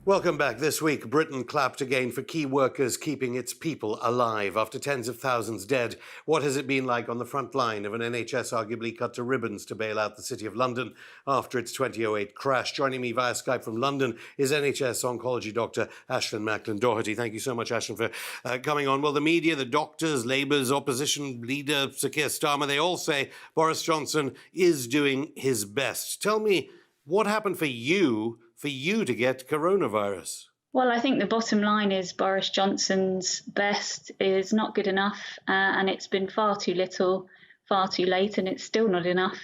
Welcome back. This week, Britain clapped again for key workers keeping its people alive. After tens of thousands dead, what has it been like on the front line of an NHS arguably cut to ribbons to bail out the City of London after its 2008 crash? Joining me via Skype from London is NHS oncology doctor Aisling Macklin-Doherty. Thank you so much, Aisling, for coming on. Well, the media, the doctors, Labour's opposition leader, Sir Keir Starmer, they all say Boris Johnson is doing his best. Tell me, what happened for you to get coronavirus? Well, I think the bottom line is Boris Johnson's best is not good enough, and it's been far too little, far too late, and it's still not enough.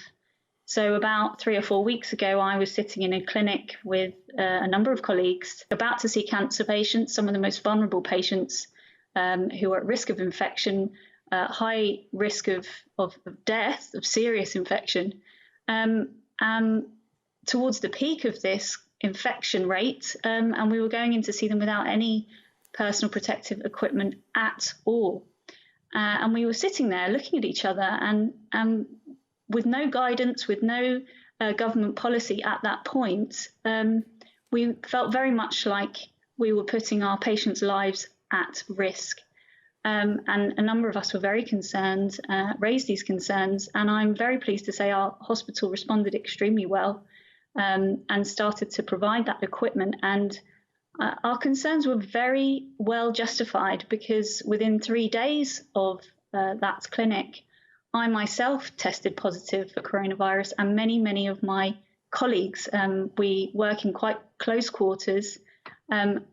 So about 3 or 4 weeks ago, I was sitting in a clinic with a number of colleagues about to see cancer patients, some of the most vulnerable patients who are at risk of infection, high risk of death, of serious infection. Towards the peak of this infection rate, and we were going in to see them without any personal protective equipment at all. And we were sitting there looking at each other and with no guidance, with no government policy at that point, we felt very much like we were putting our patients' lives at risk. And a number of us were very concerned, raised these concerns, and I'm very pleased to say our hospital responded extremely well. And started to provide that equipment. And our concerns were very well justified because within 3 days of that clinic, I myself tested positive for coronavirus, and many of my colleagues. We work in quite close quarters, and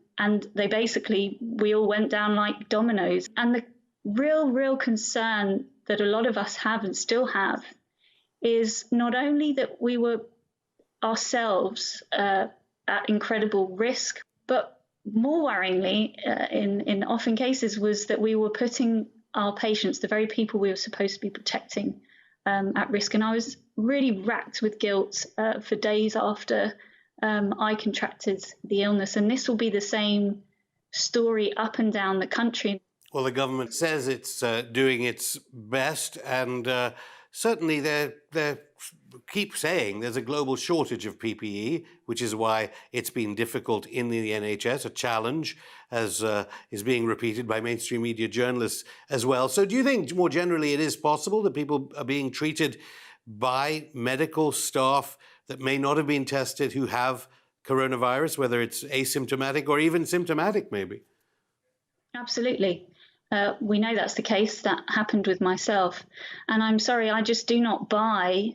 we all went down like dominoes. And the real concern that a lot of us have and still have is not only that we were ourselves at incredible risk, but more worryingly, in often cases, was that we were putting our patients, the very people we were supposed to be protecting, at risk. And I was really racked with guilt for days after I contracted the illness. And this will be the same story up and down the country. Well, the government says it's doing its best, and certainly they keep saying there's a global shortage of PPE, which is why it's been difficult in the NHS, a challenge, as is being repeated by mainstream media journalists as well. So do you think, more generally, it is possible that people are being treated by medical staff that may not have been tested who have coronavirus, whether it's asymptomatic or even symptomatic, maybe? Absolutely. We know that's the case. That happened with myself. And I'm sorry, I just do not buy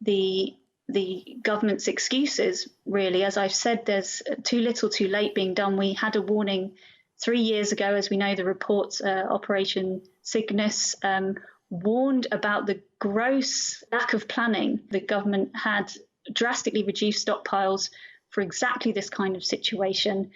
the government's excuses, really. As I've said, there's too little too late being done. We had a warning 3 years ago, as we know, the reports, Operation Cygnus, warned about the gross lack of planning. The government had drastically reduced stockpiles for exactly this kind of situation.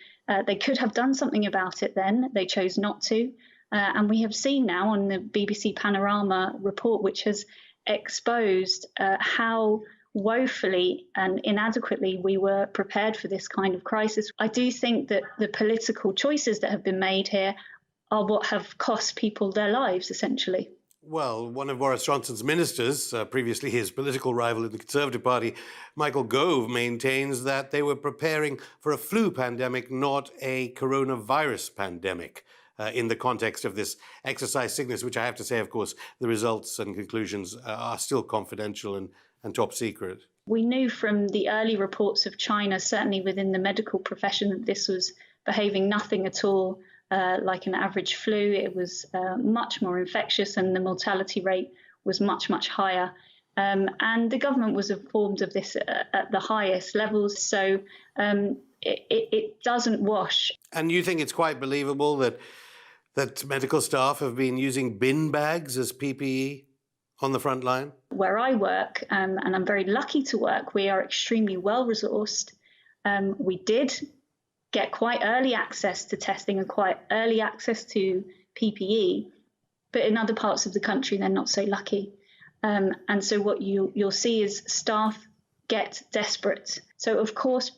They could have done something about it then. They chose not to. And we have seen now on the BBC Panorama report, which has exposed how woefully and inadequately we were prepared for this kind of crisis. I do think that the political choices that have been made here are what have cost people their lives, essentially. Well, one of Boris Johnson's ministers, previously his political rival in the Conservative Party, Michael Gove, maintains that they were preparing for a flu pandemic, not a coronavirus pandemic, in the context of this exercise Cygnus, which I have to say, of course, the results and conclusions are still confidential and top secret. We knew from the early reports of China, certainly within the medical profession, that this was behaving nothing at all like an average flu. It was much more infectious, and the mortality rate was much higher. And the government was informed of this at the highest levels. So it doesn't wash. And you think it's quite believable that medical staff have been using bin bags as PPE on the front line? Where I work, and I'm very lucky to work, we are extremely well resourced. We did get quite early access to testing and quite early access to PPE, but in other parts of the country, they're not so lucky. And so what you'll see is staff get desperate. So, of course,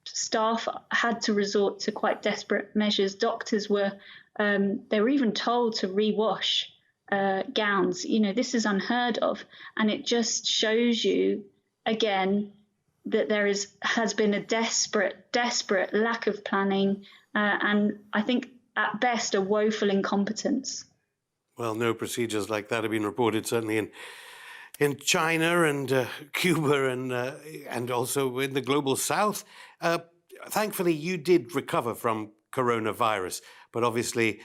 staff had to resort to quite desperate measures. Doctors they were even told to rewash gowns. You know, this is unheard of. And it just shows you, again, that has been a desperate lack of planning, and I think at best a woeful incompetence. Well, no procedures like that have been reported, certainly in China and Cuba and also in the global south. Thankfully, you did recover from coronavirus, but obviously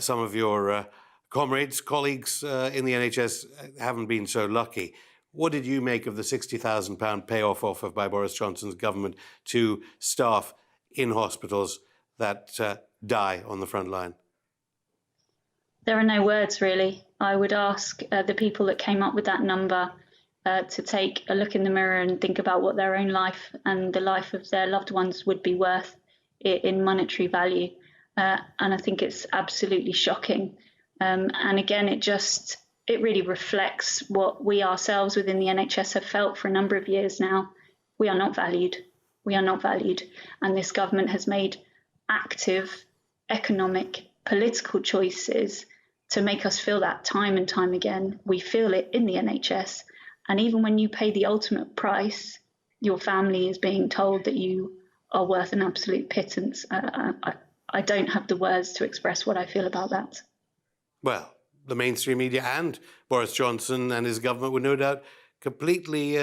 some of your colleagues in the NHS haven't been so lucky. What did you make of the £60,000 payoff offer by Boris Johnson's government to staff in hospitals that die on the front line? There are no words, really. I would ask the people that came up with that number to take a look in the mirror and think about what their own life and the life of their loved ones would be worth in monetary value. And I think it's absolutely shocking. And again, it really reflects what we ourselves within the NHS have felt for a number of years now. We are not valued. We are not valued. And this government has made active economic, political choices to make us feel that time and time again. We feel it in the NHS. And even when you pay the ultimate price, your family is being told that you are worth an absolute pittance. I don't have the words to express what I feel about that. Well, the mainstream media and Boris Johnson and his government would no doubt completely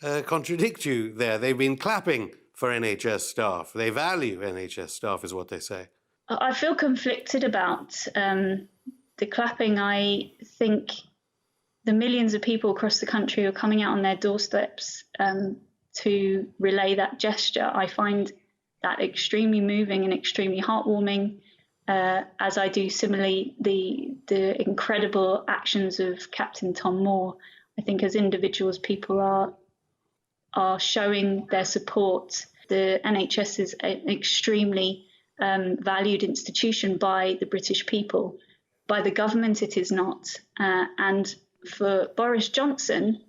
contradict you there. They've been clapping for NHS staff. They value NHS staff, is what they say. I feel conflicted about the clapping. I think the millions of people across the country who are coming out on their doorsteps to relay that gesture, I find that extremely moving and extremely heartwarming, as I do similarly the incredible actions of Captain Tom Moore. I think as individuals, people are showing their support. The NHS is an extremely valued institution by the British people. By the government, it is not. And for Boris Johnson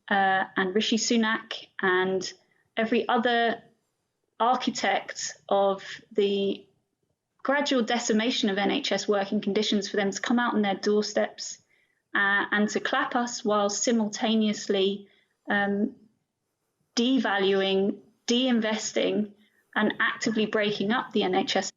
and Rishi Sunak and every other architect of the gradual decimation of NHS working conditions, for them to come out on their doorsteps and to clap us while simultaneously devaluing, de-investing and actively breaking up the NHS.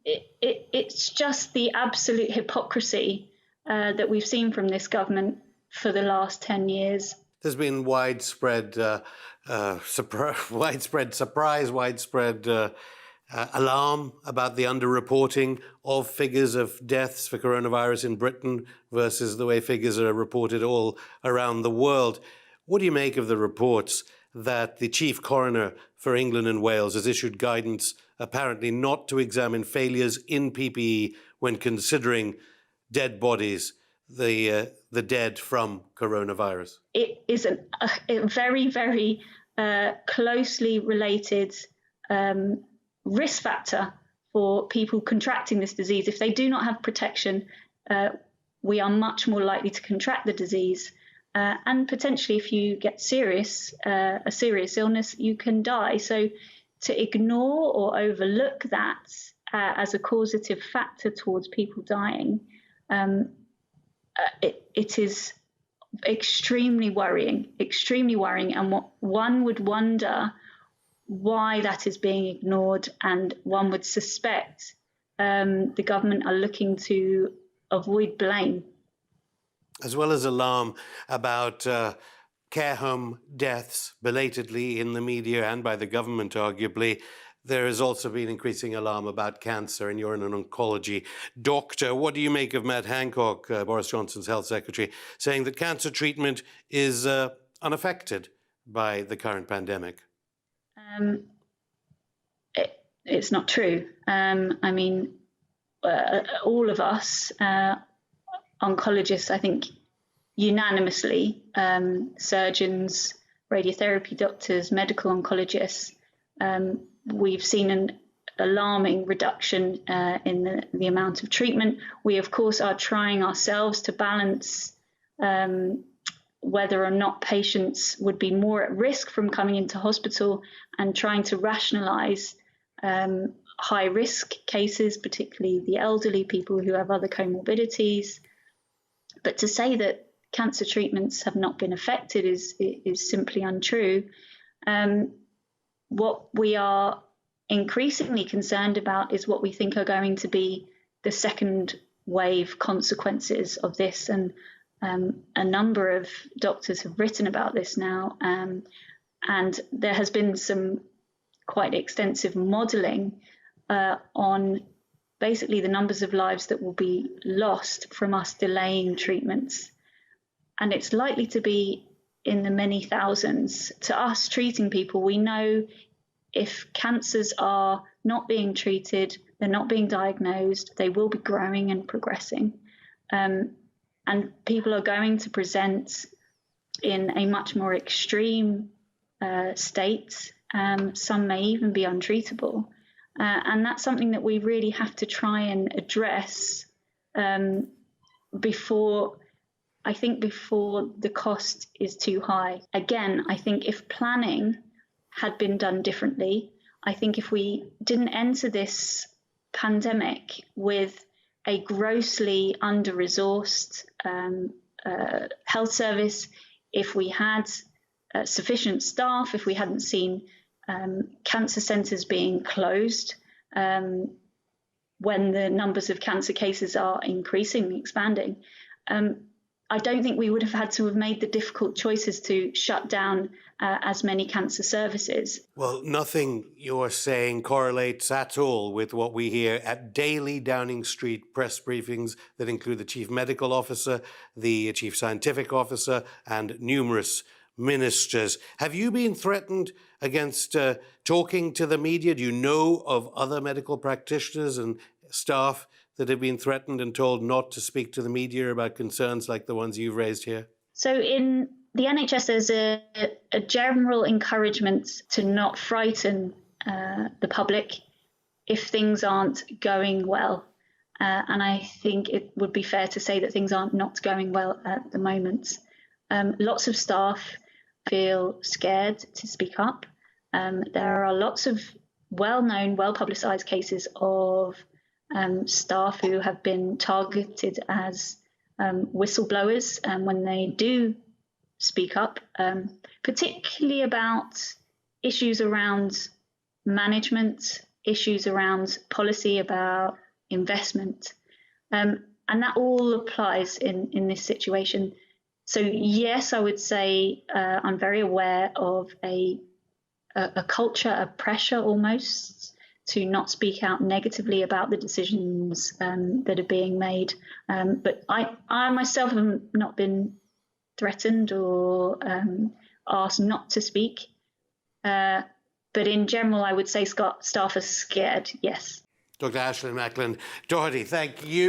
It's just the absolute hypocrisy that we've seen from this government for the last 10 years. There's been widespread surprise, widespread alarm about the underreporting of figures of deaths for coronavirus in Britain versus the way figures are reported all around the world. What do you make of the reports that the chief coroner for England and Wales has issued guidance apparently not to examine failures in PPE when considering dead bodies, the dead from coronavirus? It is a very, very closely related risk factor for people contracting this disease. If they do not have protection, we are much more likely to contract the disease. And potentially, if you get a serious illness, you can die. So to ignore or overlook that as a causative factor towards people dying, it is extremely worrying. And what one would wonder why that is being ignored, and one would suspect the government are looking to avoid blame. As well as alarm about care home deaths belatedly in the media and by the government, arguably, there has also been increasing alarm about cancer, and you're an oncology doctor. What do you make of Matt Hancock, Boris Johnson's health secretary, saying that cancer treatment is unaffected by the current pandemic? It's not true. I mean, all of us, oncologists, I think, unanimously, surgeons, radiotherapy doctors, medical oncologists, we've seen an alarming reduction in the amount of treatment. We, of course, are trying ourselves to balance whether or not patients would be more at risk from coming into hospital, and trying to rationalise high-risk cases, particularly the elderly, people who have other comorbidities. But to say that cancer treatments have not been affected is simply untrue. What we are increasingly concerned about is what we think are going to be the second wave consequences of this. And a number of doctors have written about this now. And there has been some quite extensive modelling on basically the numbers of lives that will be lost from us delaying treatments. And it's likely to be in the many thousands. To us treating people, we know if cancers are not being treated, they're not being diagnosed, they will be growing and progressing. And people are going to present in a much more extreme state. Some may even be untreatable. And that's something that we really have to try and address before the cost is too high. Again, I think if planning had been done differently, I think if we didn't enter this pandemic with a grossly under-resourced health service, if we had sufficient staff, if we hadn't seen cancer centres being closed when the numbers of cancer cases are increasingly expanding, I don't think we would have had to have made the difficult choices to shut down as many cancer services. Well, nothing you're saying correlates at all with what we hear at daily Downing Street press briefings that include the Chief Medical Officer, the Chief Scientific Officer, and numerous ministers. Have you been threatened against talking to the media? Do you know of other medical practitioners and staff that have been threatened and told not to speak to the media about concerns like the ones you've raised here? So in the NHS, there's a general encouragement to not frighten the public if things aren't going well. And I think it would be fair to say that things are not going well at the moment. Lots of staff feel scared to speak up. There are lots of well-known, well-publicised cases of staff who have been targeted as whistleblowers when they do speak up, particularly about issues around management, issues around policy, about investment. And that all applies in this situation. So yes, I would say I'm very aware of a culture, a pressure almost, to not speak out negatively about the decisions that are being made. But I myself have not been threatened or asked not to speak. But in general, I would say staff are scared, yes. Dr. Aisling McLean Doherty, thank you.